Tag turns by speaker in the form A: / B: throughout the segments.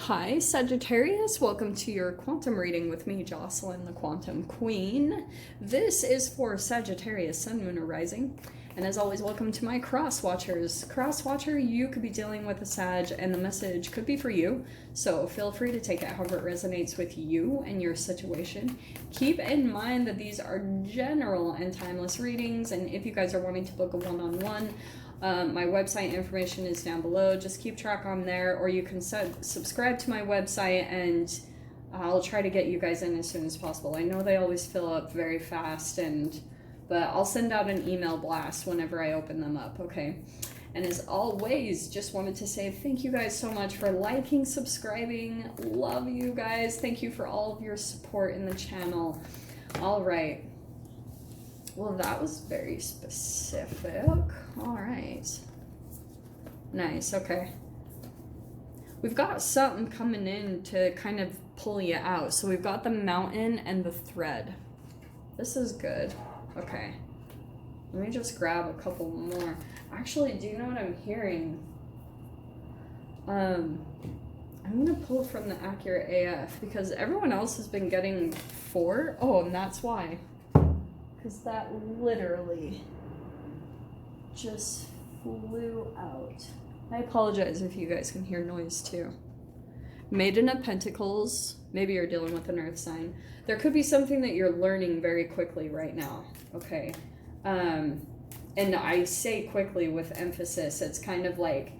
A: Hi, Sagittarius. Welcome to your quantum reading with me, Jocelyn, the Quantum Queen. This is for Sagittarius, Sun, Moon, or Rising. And as always, welcome to my cross watchers. Cross watcher, you could be dealing with a Sag, and the message could be for you. So feel free to take it however it resonates with you and your situation. Keep in mind that these are general and timeless readings, and if you guys are wanting to book a one-on-one, my website information is down below. Just keep track on there, or you can subscribe to my website and I'll try to get you guys in as soon as possible. I know they always fill up very fast, but I'll send out an email blast whenever I open them up, okay? And as always, just wanted to say thank you guys so much for liking, subscribing. Love you guys. Thank you for all of your support in the channel. All right. Well, that was very specific. All right. Nice, okay. We've got something coming in to kind of pull you out. So we've got the mountain and the thread. This is good. Okay. Let me just grab a couple more. Actually, do you know what I'm hearing? I'm gonna pull from the Accurate AF because everyone else has been getting 4. Oh, and that's why. Because that literally just flew out. I apologize if you guys can hear noise too. Maiden of Pentacles. Maybe you're dealing with an earth sign. There could be something that you're learning very quickly right now. Okay. And I say quickly with emphasis. It's kind of like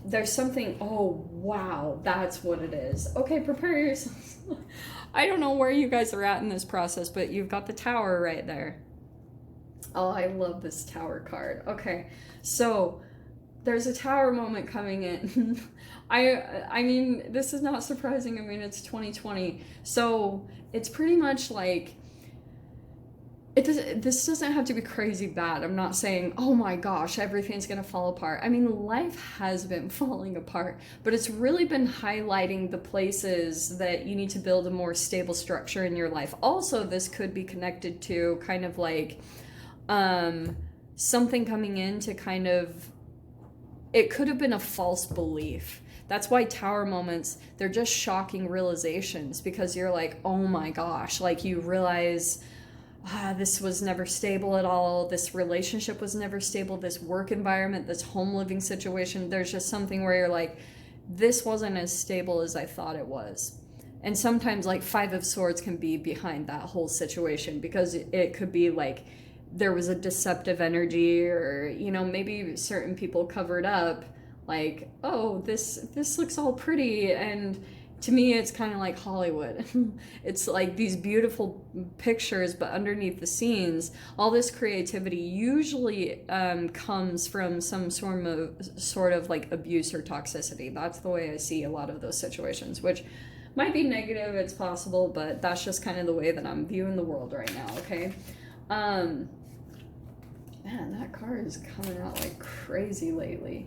A: there's something, oh wow, that's what it is. Okay, prepare yourselves. I don't know where you guys are at in this process, but you've got the Tower right there. Oh, I love this Tower card. Okay, so there's a Tower moment coming in. I mean, this is not surprising. I mean, it's 2020. So it's pretty much like, this doesn't have to be crazy bad. I'm not saying, oh my gosh, everything's gonna fall apart. I mean, life has been falling apart, but it's really been highlighting the places that you need to build a more stable structure in your life. Also, this could be connected to kind of like something coming in to kind of, it could have been a false belief. That's why Tower moments, they're just shocking realizations, because you're like, oh my gosh, like you realize, this was never stable at all. This relationship was never stable. This work environment, this home living situation, there's just something where you're like, this wasn't as stable as I thought it was. And sometimes like 5 of Swords can be behind that whole situation, because it could be like there was a deceptive energy, or, you know, maybe certain people covered up like, oh, this looks all pretty, and to me, it's kind of like Hollywood. It's like these beautiful pictures, but underneath the scenes, all this creativity usually comes from some sort of like abuse or toxicity. That's the way I see a lot of those situations, which might be negative, it's possible, but that's just kind of the way that I'm viewing the world right now, okay? Man, that card is coming out like crazy lately.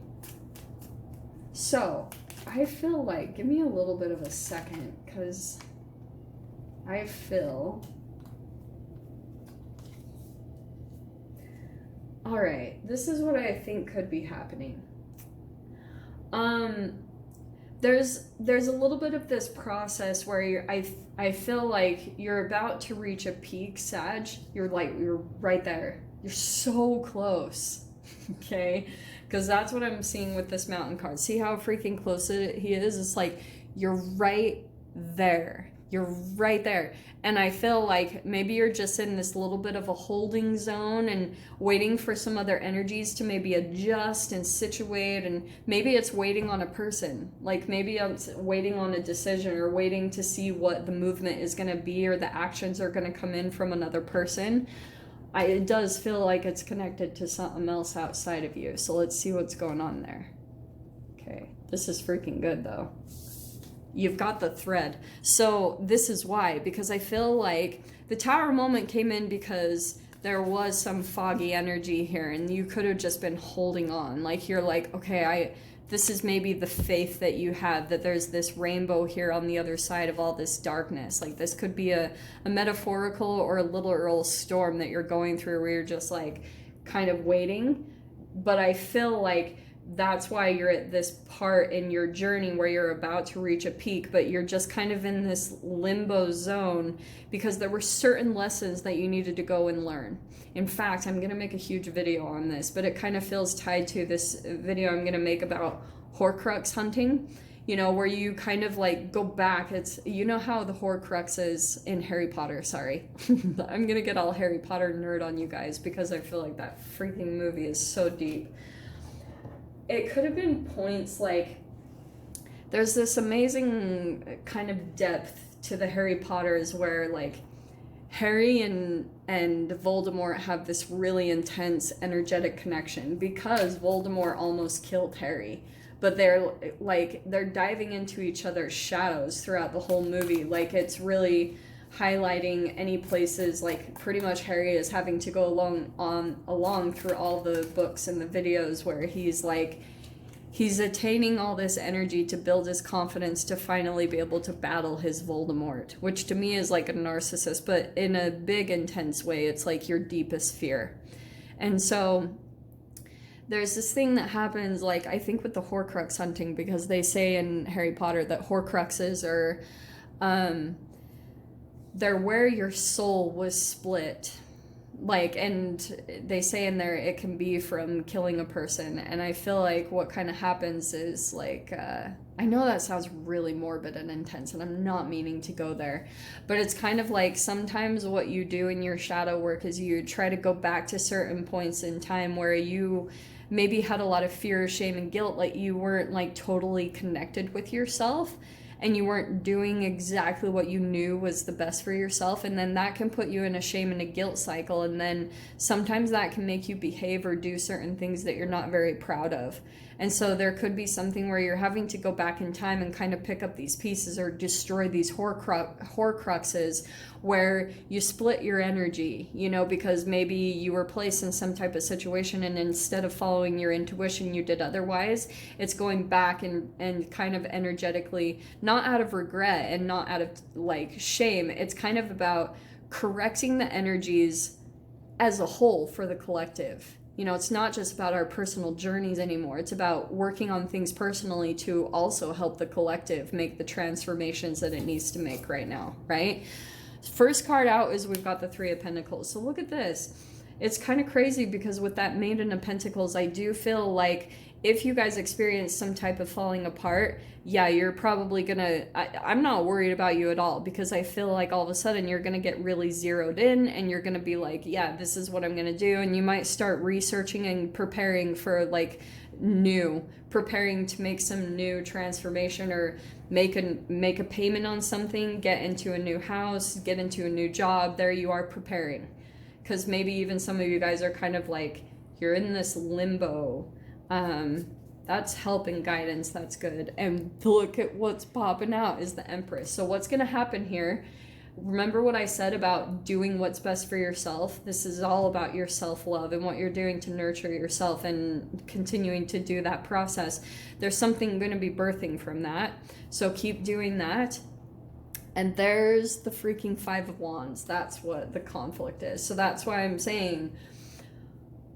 A: So, I feel like, give me a little bit of a second, because I feel, all right, this is what I think could be happening. There's a little bit of this process where I feel like you're about to reach a peak, Sag. You're right there. You're so close, okay? Because that's what I'm seeing with this mountain card. See how freaking close he is? It's like, you're right there. You're right there. And I feel like maybe you're just in this little bit of a holding zone and waiting for some other energies to maybe adjust and situate. And maybe it's waiting on a person. Like maybe I'm waiting on a decision, or waiting to see what the movement is going to be, or the actions are going to come in from another person. It does feel like it's connected to something else outside of you. So let's see what's going on there. Okay, this is freaking good though. You've got the thread. So this is why, because I feel like the Tower moment came in because there was some foggy energy here, and you could have just been holding on. Like you're like, okay, this is maybe the faith that you have, that there's this rainbow here on the other side of all this darkness. Like this could be a metaphorical or a literal storm that you're going through, where you're just like kind of waiting. But I feel like that's why you're at this part in your journey where you're about to reach a peak, but you're just kind of in this limbo zone because there were certain lessons that you needed to go and learn. In fact, I'm going to make a huge video on this, but it kind of feels tied to this video I'm going to make about Horcrux hunting, you know, where you kind of like go back. It's, you know how the Horcruxes in Harry Potter, sorry. I'm going to get all Harry Potter nerd on you guys because I feel like that freaking movie is so deep. It could have been points like, there's this amazing kind of depth to the Harry Potters where like Harry and Voldemort have this really intense energetic connection because Voldemort almost killed Harry. But they're diving into each other's shadows throughout the whole movie. Like, it's really highlighting any places, like pretty much Harry is having to go along through all the books and the videos where he's attaining all this energy to build his confidence to finally be able to battle his Voldemort, which to me is like a narcissist, but in a big intense way. It's like your deepest fear. And so there's this thing that happens, like I think with the Horcrux hunting, because they say in Harry Potter that Horcruxes are they're where your soul was split. Like, and they say in there it can be from killing a person. And I feel like what kind of happens is like, I know that sounds really morbid and intense, and I'm not meaning to go there, but it's kind of like sometimes what you do in your shadow work is you try to go back to certain points in time where you maybe had a lot of fear, shame, and guilt, like you weren't like totally connected with yourself, and you weren't doing exactly what you knew was the best for yourself, and then that can put you in a shame and a guilt cycle, and then sometimes that can make you behave or do certain things that you're not very proud of. And so there could be something where you're having to go back in time and kind of pick up these pieces or destroy these Horcruxes where you split your energy, you know, because maybe you were placed in some type of situation and instead of following your intuition, you did otherwise. It's going back and kind of energetically, not out of regret and not out of like shame. It's kind of about correcting the energies as a whole for the collective. You know, it's not just about our personal journeys anymore. It's about working on things personally to also help the collective make the transformations that it needs to make right now, right? First card out is we've got the Three of Pentacles. So look at this. It's kind of crazy because with that Maiden of Pentacles, I do feel like if you guys experience some type of falling apart, yeah, you're probably gonna, I'm not worried about you at all, because I feel like all of a sudden you're gonna get really zeroed in and you're gonna be like, yeah, this is what I'm gonna do. And you might start researching and preparing for like preparing to make some new transformation or make a payment on something, get into a new house, get into a new job. There you are preparing. Because maybe even some of you guys are kind of like, you're in this limbo. That's help and guidance. That's good. And look at what's popping out is the Empress. So what's going to happen here? Remember what I said about doing what's best for yourself? This is all about your self-love and what you're doing to nurture yourself and continuing to do that process. There's something going to be birthing from that. So keep doing that. And there's the freaking Five of Wands. That's what the conflict is. So that's why I'm saying,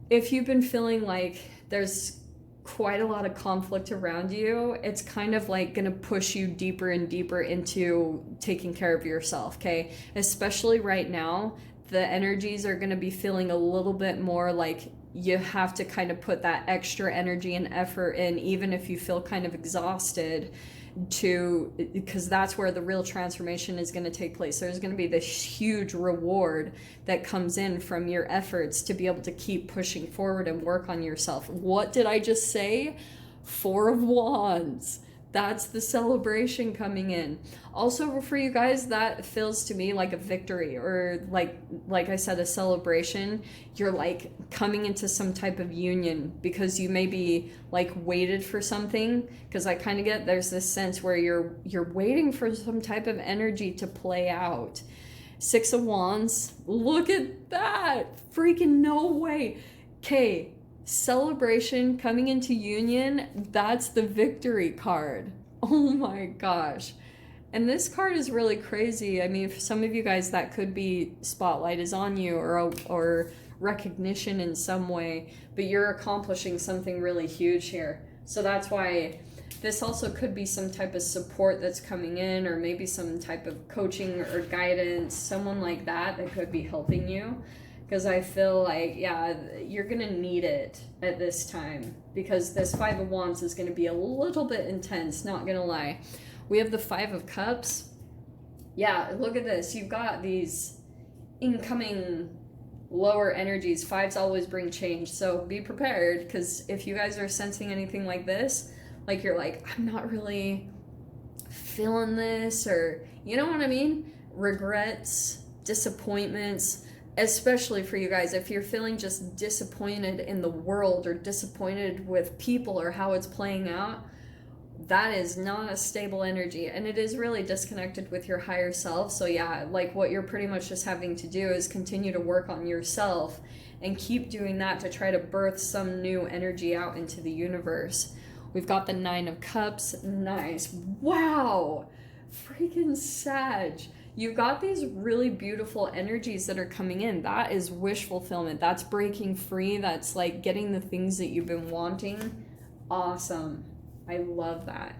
A: if you've been feeling like there's quite a lot of conflict around you, it's kind of like going to push you deeper and deeper into taking care of yourself, okay? Especially right now, the energies are going to be feeling a little bit more like you have to kind of put that extra energy and effort in, even if you feel kind of exhausted, because that's where the real transformation is going to take place. There's going to be this huge reward that comes in from your efforts to be able to keep pushing forward and work on yourself. What did I just say? Four of Wands. That's the celebration coming in. Also, for you guys, that feels to me like a victory, or like I said, a celebration. You're like coming into some type of union because you maybe like waited for something. Because I kind of get there's this sense where you're waiting for some type of energy to play out. Six of Wands. Look at that. Freaking no way. Okay. Celebration, coming into union, that's the victory card. Oh my gosh. And this card is really crazy. I mean, for some of you guys, that could be spotlight is on you, or recognition in some way, but you're accomplishing something really huge here. So that's why this also could be some type of support that's coming in, or maybe some type of coaching or guidance, someone like that could be helping you. Because I feel like, yeah, you're going to need it at this time, because this Five of Wands is going to be a little bit intense, not going to lie. We have the Five of Cups. Yeah, look at this. You've got these incoming lower energies. Fives always bring change, so be prepared, because if you guys are sensing anything like this, like you're like, I'm not really feeling this, or you know what I mean? Regrets, disappointments, especially for you guys, if you're feeling just disappointed in the world or disappointed with people or how it's playing out, that is not a stable energy, and it is really disconnected with your higher self. So yeah, like what you're pretty much just having to do is continue to work on yourself and keep doing that to try to birth some new energy out into the universe. We've got the Nine of Cups. Nice. Wow. Freaking Sag. You've got these really beautiful energies that are coming in. That is wish fulfillment. That's breaking free. That's like getting the things that you've been wanting. Awesome. I love that.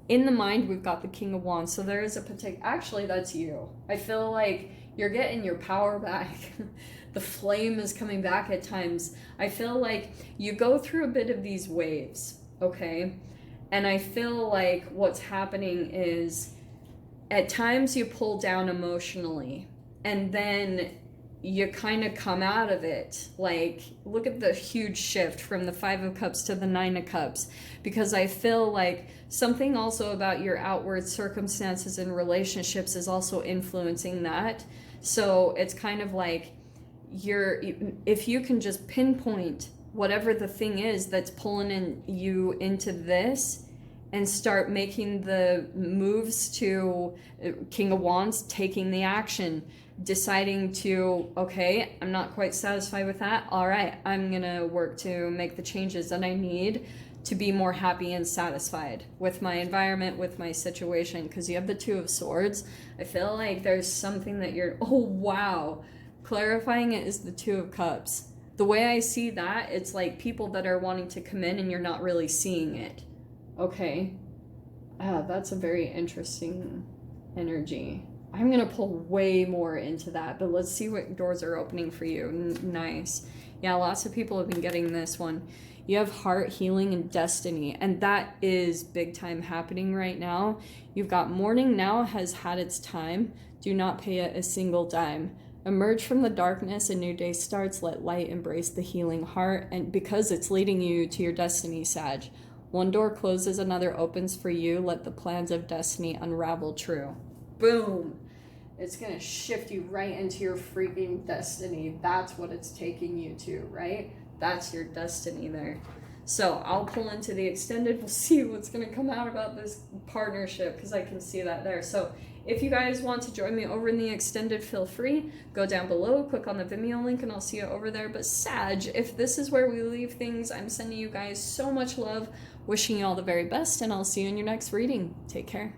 A: In the mind, we've got the King of Wands. So there is a particular... Actually, that's you. I feel like you're getting your power back. The flame is coming back at times. I feel like you go through a bit of these waves, okay? And I feel like what's happening is at times you pull down emotionally, and then you kind of come out of it. Like, look at the huge shift from the Five of Cups to the Nine of Cups, because I feel like something also about your outward circumstances and relationships is also influencing that. So it's kind of like if you can just pinpoint whatever the thing is that's pulling you into this, and start making the moves to King of Wands, taking the action, deciding to, okay, I'm not quite satisfied with that. All right, I'm going to work to make the changes that I need to be more happy and satisfied with my environment, with my situation. Because you have the Two of Swords. I feel like there's something that you're, oh, wow. Clarifying it is the Two of Cups. The way I see that, it's like people that are wanting to come in and you're not really seeing it. Okay, that's a very interesting energy. I'm going to pull way more into that, but let's see what doors are opening for you. Nice. Yeah, lots of people have been getting this one. You have heart, healing, and destiny, and that is big time happening right now. You've got mourning now has had its time. Do not pay it a single dime. Emerge from the darkness, a new day starts. Let light embrace the healing heart, and because it's leading you to your destiny, Sag. One door closes, another opens for you. Let the plans of destiny unravel true. Boom. It's going to shift you right into your freaking destiny. That's what it's taking you to, right? That's your destiny there. So I'll pull into the extended. We'll see what's going to come out about this partnership, because I can see that there. So if you guys want to join me over in the extended, feel free. Go down below, click on the Vimeo link, and I'll see you over there. But Sag, if this is where we leave things, I'm sending you guys so much love, wishing you all the very best, and I'll see you in your next reading. Take care.